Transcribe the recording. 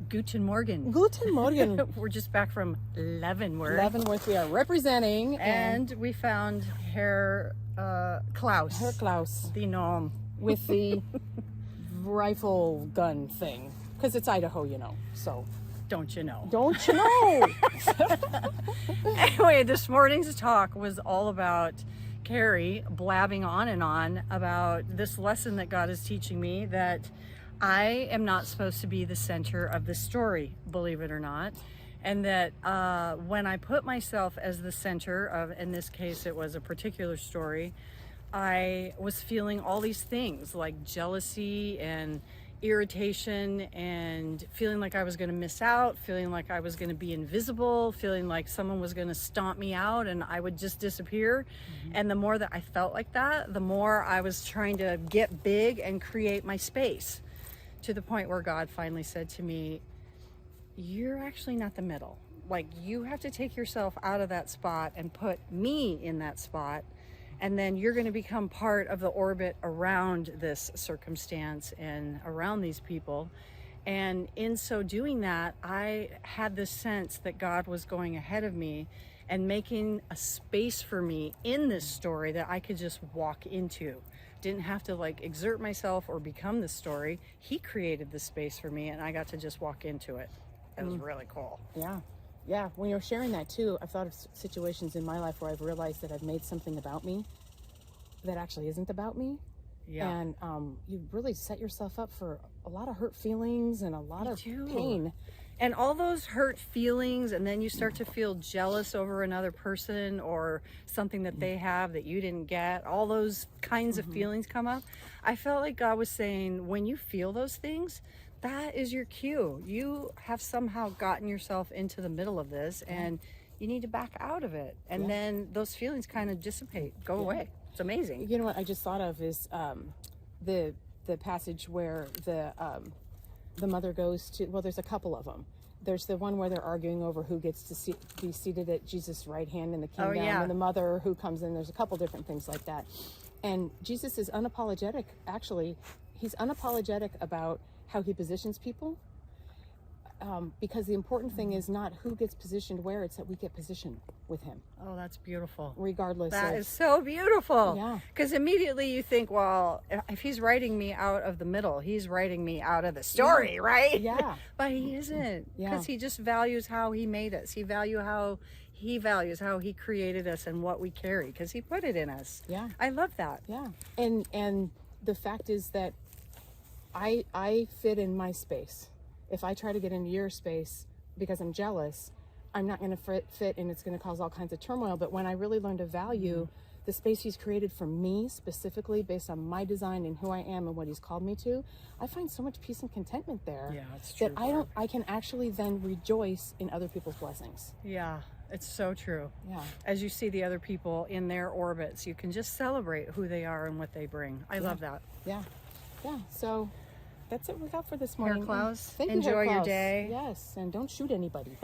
Guten Morgen. Guten Morgen. We're just back from Leavenworth. Leavenworth we are representing. And we found Herr Klaus. Herr Klaus. The gnome. With the rifle gun thing. Because it's Idaho, you know. So. Don't you know? Don't you know? Anyway, this morning's talk was all about Carrie blabbing on and on about this lesson that God is teaching me, that I am not supposed to be the center of the story, believe it or not. And that when I put myself as the center of, in this case, it was a particular story, I was feeling all these things like jealousy and irritation and feeling like I was going to miss out, feeling like I was going to be invisible, feeling like someone was going to stomp me out and I would just disappear. And the more that I felt like that, the more I was trying to get big and create my space, to the point where God finally said to me, you're actually not the middle. Like, you have to take yourself out of that spot and put me in that spot. And then you're going to become part of the orbit around this circumstance and around these people. And in so doing that, I had this sense that God was going ahead of me and making a space for me in this story that I could just walk into. Didn't have to like exert myself or become the story. He created the space for me and I got to just walk into it. It was really cool. Yeah. Yeah, when you're sharing that too, I've thought of situations in my life where I've realized that I've made something about me that actually isn't about me. Yeah. And you really set yourself up for a lot of hurt feelings and a lot of pain. And all those hurt feelings, and then you start to feel jealous over another person or something that they have that you didn't get. All those kinds of feelings come up. I felt like God was saying, when you feel those things, that is your cue. You have somehow gotten yourself into the middle of this and you need to back out of it. And then those feelings kind of dissipate, go away. It's amazing. You know what I just thought of is the passage where the mother goes to, well, there's a couple of them. There's the one where they're arguing over who gets to be seated at Jesus' right hand in the kingdom, and the mother who comes in. There's a couple different things like that. And Jesus is unapologetic, actually. He's unapologetic about how he positions people, because the important thing is not who gets positioned where, it's that we get positioned with him. Oh, that's beautiful. Regardless. That is so beautiful. Yeah. Because immediately you think, well, if he's writing me out of the middle, he's writing me out of the story, right? Yeah. But he isn't. Because he just values how he made us. He values how he created us and what we carry, because he put it in us. Yeah. I love that. Yeah. And the fact is that I fit in my space. If I try to get into your space because I'm jealous, I'm not going to fit and it's going to cause all kinds of turmoil. But when I really learn to value the space he's created for me specifically based on my design and who I am and what he's called me to, I find so much peace and contentment there. Yeah, that's true. That I can actually then rejoice in other people's blessings. Yeah, it's so true. Yeah. As you see the other people in their orbits, you can just celebrate who they are and what they bring. I love that. Yeah. Yeah. So that's it we got for this morning. Herr Klaus, Thank you, enjoy Herr your Klaus. day. Yes, and don't shoot anybody.